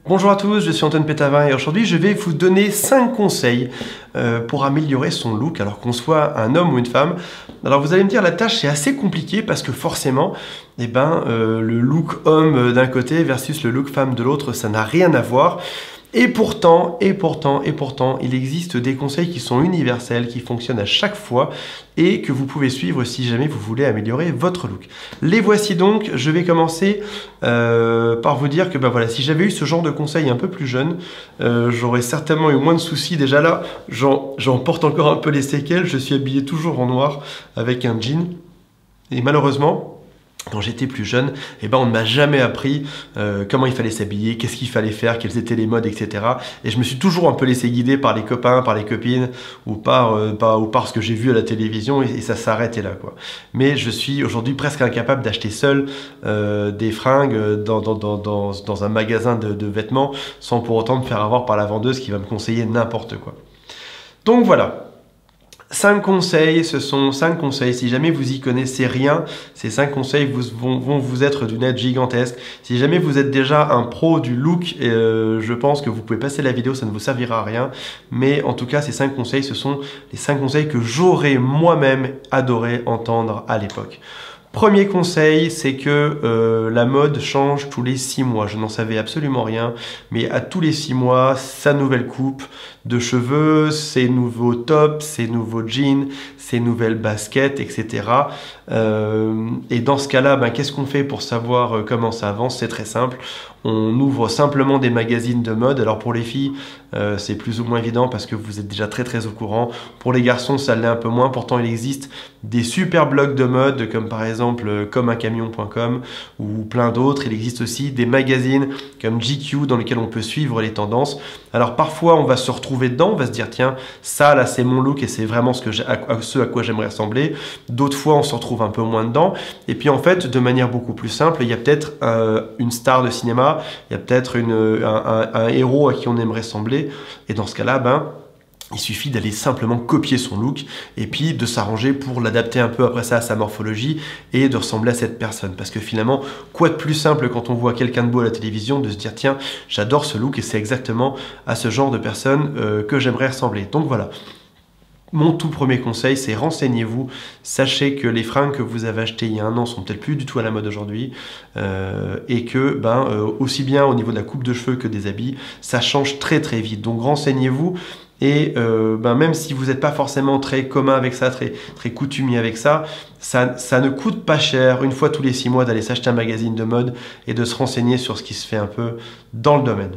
Bonjour à tous, je suis Antoine Pétavin et aujourd'hui je vais vous donner 5 conseils pour améliorer son look alors qu'on soit un homme ou une femme. Alors vous allez me dire la tâche c'est assez compliqué parce que forcément le look homme d'un côté versus le look femme de l'autre ça n'a rien à voir. Et pourtant, il existe des conseils qui sont universels, qui fonctionnent à chaque fois et que vous pouvez suivre si jamais vous voulez améliorer votre look. Les voici donc, je vais commencer par vous dire que si j'avais eu ce genre de conseils un peu plus jeune, j'aurais certainement eu moins de soucis. Déjà là, j'en porte encore un peu les séquelles, je suis habillé toujours en noir avec un jean et malheureusement, quand j'étais plus jeune, on ne m'a jamais appris comment il fallait s'habiller, qu'est-ce qu'il fallait faire, quelles étaient les modes, etc. Et je me suis toujours un peu laissé guider par les copains, par les copines, ou par ce que j'ai vu à la télévision, et ça s'arrêtait là, quoi. Mais je suis aujourd'hui presque incapable d'acheter seul des fringues dans un magasin de vêtements, sans pour autant me faire avoir par la vendeuse qui va me conseiller n'importe quoi. Donc voilà. 5 conseils, ce sont 5 conseils. Si jamais vous y connaissez rien, ces 5 conseils vont vous être d'une aide gigantesque. Si jamais vous êtes déjà un pro du look, je pense que vous pouvez passer la vidéo, ça ne vous servira à rien. Mais en tout cas, ces 5 conseils, ce sont les 5 conseils que j'aurais moi-même adoré entendre à l'époque. Premier conseil, c'est que la mode change tous les 6 mois. Je n'en savais absolument rien, mais à tous les 6 mois, sa nouvelle coupe de cheveux, ses nouveaux tops, ses nouveaux jeans, ses nouvelles baskets, etc. Et dans ce cas-là, qu'est-ce qu'on fait pour savoir comment ça avance? C'est très simple. On ouvre simplement des magazines de mode. Alors pour les filles, c'est plus ou moins évident parce que vous êtes déjà très au courant. Pour les garçons, ça l'est un peu moins. Pourtant, il existe des super blogs de mode comme par exemple comeuncamion.com ou plein d'autres. Il existe aussi des magazines comme GQ dans lesquels on peut suivre les tendances. Alors parfois, on va se retrouver dedans, on va se dire tiens, ça là c'est mon look et c'est vraiment ce à quoi j'aimerais ressembler. D'autres fois, on se retrouve un peu moins dedans. Et puis en fait, de manière beaucoup plus simple, il y a peut-être une star de cinéma, il y a peut-être un héros à qui on aimerait ressembler. Et dans ce cas-là, il suffit d'aller simplement copier son look et puis de s'arranger pour l'adapter un peu après ça à sa morphologie et de ressembler à cette personne. Parce que finalement, quoi de plus simple quand on voit quelqu'un de beau à la télévision de se dire tiens, j'adore ce look et c'est exactement à ce genre de personne que j'aimerais ressembler. Donc voilà. Mon tout premier conseil, c'est renseignez-vous. Sachez que les fringues que vous avez achetées il y a un an sont peut-être plus du tout à la mode aujourd'hui et que aussi bien au niveau de la coupe de cheveux que des habits, ça change très vite. Donc renseignez-vous et même si vous n'êtes pas forcément très commun avec ça, très coutumier avec ça, ça ne coûte pas cher une fois tous les 6 mois d'aller s'acheter un magazine de mode et de se renseigner sur ce qui se fait un peu dans le domaine.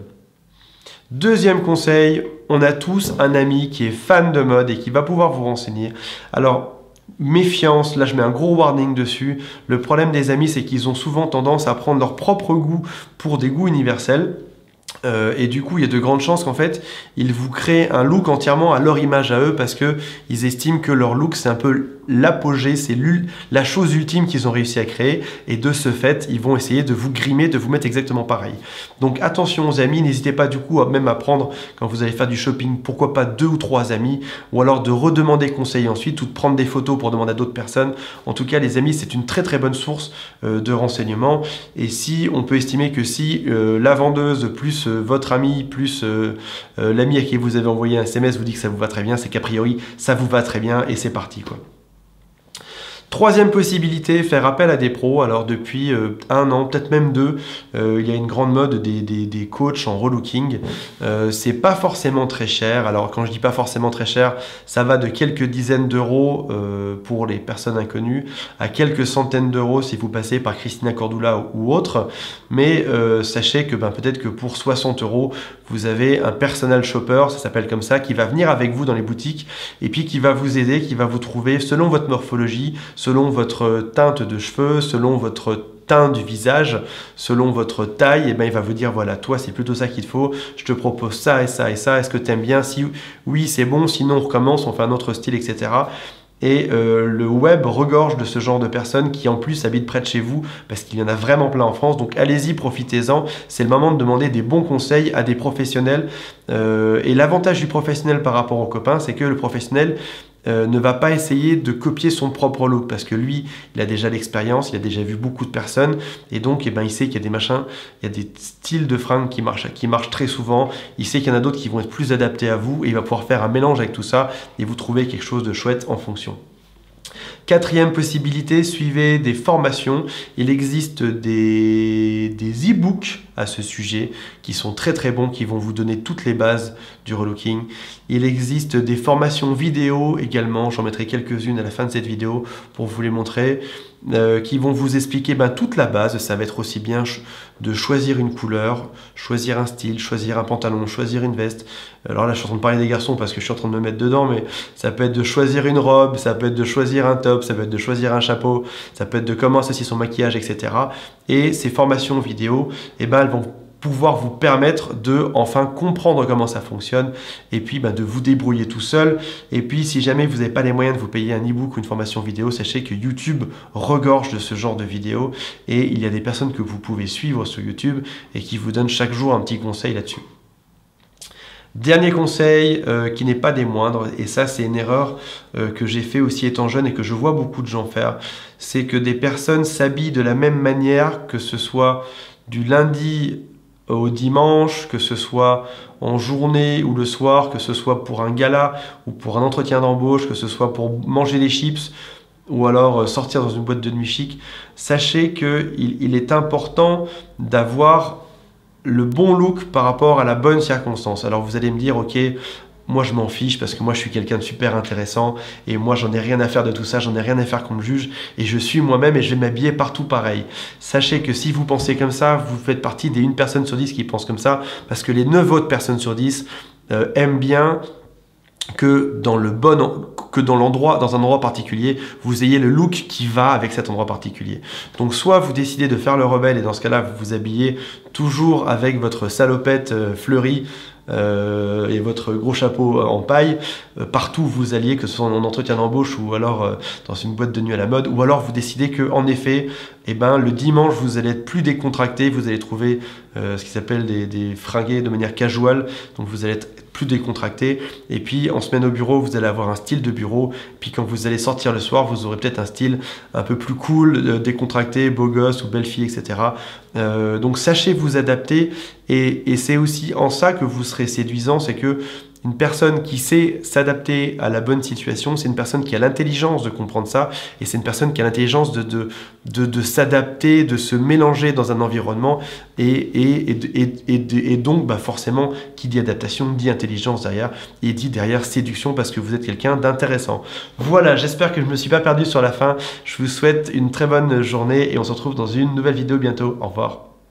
Deuxième conseil, on a tous un ami qui est fan de mode et qui va pouvoir vous renseigner. Alors, méfiance, là je mets un gros warning dessus. Le problème des amis, c'est qu'ils ont souvent tendance à prendre leur propre goût pour des goûts universels. Et du coup, il y a de grandes chances qu'en fait, ils vous créent un look entièrement à leur image à eux parce qu'ils estiment que leur look, c'est un peu l'apogée, c'est la chose ultime qu'ils ont réussi à créer. Et de ce fait, ils vont essayer de vous grimer, de vous mettre exactement pareil. Donc attention aux amis, n'hésitez pas du coup même à prendre, quand vous allez faire du shopping, pourquoi pas 2 ou 3 amis, ou alors de redemander conseil ensuite, ou de prendre des photos pour demander à d'autres personnes. En tout cas, les amis, c'est une très bonne source de renseignements. Et si on peut estimer que si la vendeuse plus votre ami plus l'ami à qui vous avez envoyé un SMS vous dit que ça vous va très bien, c'est qu'a priori ça vous va très bien et c'est parti quoi. Troisième possibilité, faire appel à des pros. Alors depuis 1 an, peut-être même 2, il y a une grande mode des coachs en relooking. C'est pas forcément très cher. Alors quand je dis pas forcément très cher, ça va de quelques dizaines d'euros pour les personnes inconnues à quelques centaines d'euros si vous passez par Christina Cordula ou autre. Mais sachez que peut-être que pour 60 euros, vous avez un personal shopper, ça s'appelle comme ça, qui va venir avec vous dans les boutiques et puis qui va vous aider, qui va vous trouver selon votre morphologie, selon votre teinte de cheveux, selon votre teint du visage, selon votre taille, il va vous dire voilà, toi c'est plutôt ça qu'il te faut, je te propose ça et ça et ça, est-ce que tu aimes bien? Si oui, c'est bon, sinon on recommence, on fait un autre style, etc. Et le web regorge de ce genre de personnes qui en plus habitent près de chez vous parce qu'il y en a vraiment plein en France. Donc allez-y, profitez-en. C'est le moment de demander des bons conseils à des professionnels. Et l'avantage du professionnel par rapport aux copains, c'est que le professionnel, ne va pas essayer de copier son propre look parce que lui, il a déjà l'expérience, il a déjà vu beaucoup de personnes et donc il sait qu'il y a des machins, il y a des styles de fringues qui marchent très souvent. Il sait qu'il y en a d'autres qui vont être plus adaptés à vous et il va pouvoir faire un mélange avec tout ça et vous trouver quelque chose de chouette en fonction. Quatrième possibilité, suivez des formations. Il existe des e-books à ce sujet qui sont très très bons, qui vont vous donner toutes les bases du relooking. Il existe des formations vidéo également, j'en mettrai quelques-unes à la fin de cette vidéo pour vous les montrer, qui vont vous expliquer toute la base. Ça va être aussi bien de choisir une couleur, choisir un style, choisir un pantalon, choisir une veste. Alors là, je suis en train de parler des garçons parce que je suis en train de me mettre dedans, mais ça peut être de choisir une robe, ça peut être de choisir un top, ça peut être de choisir un chapeau, ça peut être de comment associer son maquillage, etc. Et ces formations vidéo, elles vont pouvoir vous permettre de enfin comprendre comment ça fonctionne et puis de vous débrouiller tout seul. Et puis si jamais vous n'avez pas les moyens de vous payer un e-book ou une formation vidéo, sachez que YouTube regorge de ce genre de vidéos et il y a des personnes que vous pouvez suivre sur YouTube et qui vous donnent chaque jour un petit conseil là-dessus. Dernier conseil qui n'est pas des moindres, et ça c'est une erreur que j'ai fait aussi étant jeune et que je vois beaucoup de gens faire, c'est que des personnes s'habillent de la même manière, que ce soit du lundi au dimanche, que ce soit en journée ou le soir, que ce soit pour un gala ou pour un entretien d'embauche, que ce soit pour manger des chips ou alors sortir dans une boîte de nuit chic. Sachez qu'il est important d'avoir le bon look par rapport à la bonne circonstance. Alors vous allez me dire, ok, moi je m'en fiche parce que moi je suis quelqu'un de super intéressant et moi j'en ai rien à faire de tout ça, j'en ai rien à faire qu'on me juge et je suis moi-même et je vais m'habiller partout pareil. Sachez que si vous pensez comme ça, vous faites partie des 1 personne sur 10 qui pense comme ça parce que les 9 autres personnes sur 10 aiment bien que dans un endroit particulier, vous ayez le look qui va avec cet endroit particulier. Donc soit vous décidez de faire le rebelle et dans ce cas-là, vous vous habillez toujours avec votre salopette fleurie et votre gros chapeau en paille, partout où vous alliez, que ce soit en entretien d'embauche ou alors dans une boîte de nuit à la mode, ou alors vous décidez que en effet, le dimanche, vous allez être plus décontracté, vous allez trouver ce qui s'appelle des fringués de manière casual, donc vous allez être plus décontracté, et puis en semaine au bureau, vous allez avoir un style de bureau, puis quand vous allez sortir le soir, vous aurez peut-être un style un peu plus cool, décontracté, beau gosse ou belle fille, etc. Donc sachez vous adapter, et c'est aussi en ça que vous serez séduisant, c'est que une personne qui sait s'adapter à la bonne situation, c'est une personne qui a l'intelligence de comprendre ça, et c'est une personne qui a l'intelligence de s'adapter, de se mélanger dans un environnement, et donc forcément, qui dit adaptation, dit intelligence derrière, et dit derrière séduction, parce que vous êtes quelqu'un d'intéressant. Voilà, j'espère que je ne me suis pas perdu sur la fin. Je vous souhaite une très bonne journée, et on se retrouve dans une nouvelle vidéo bientôt. Au revoir.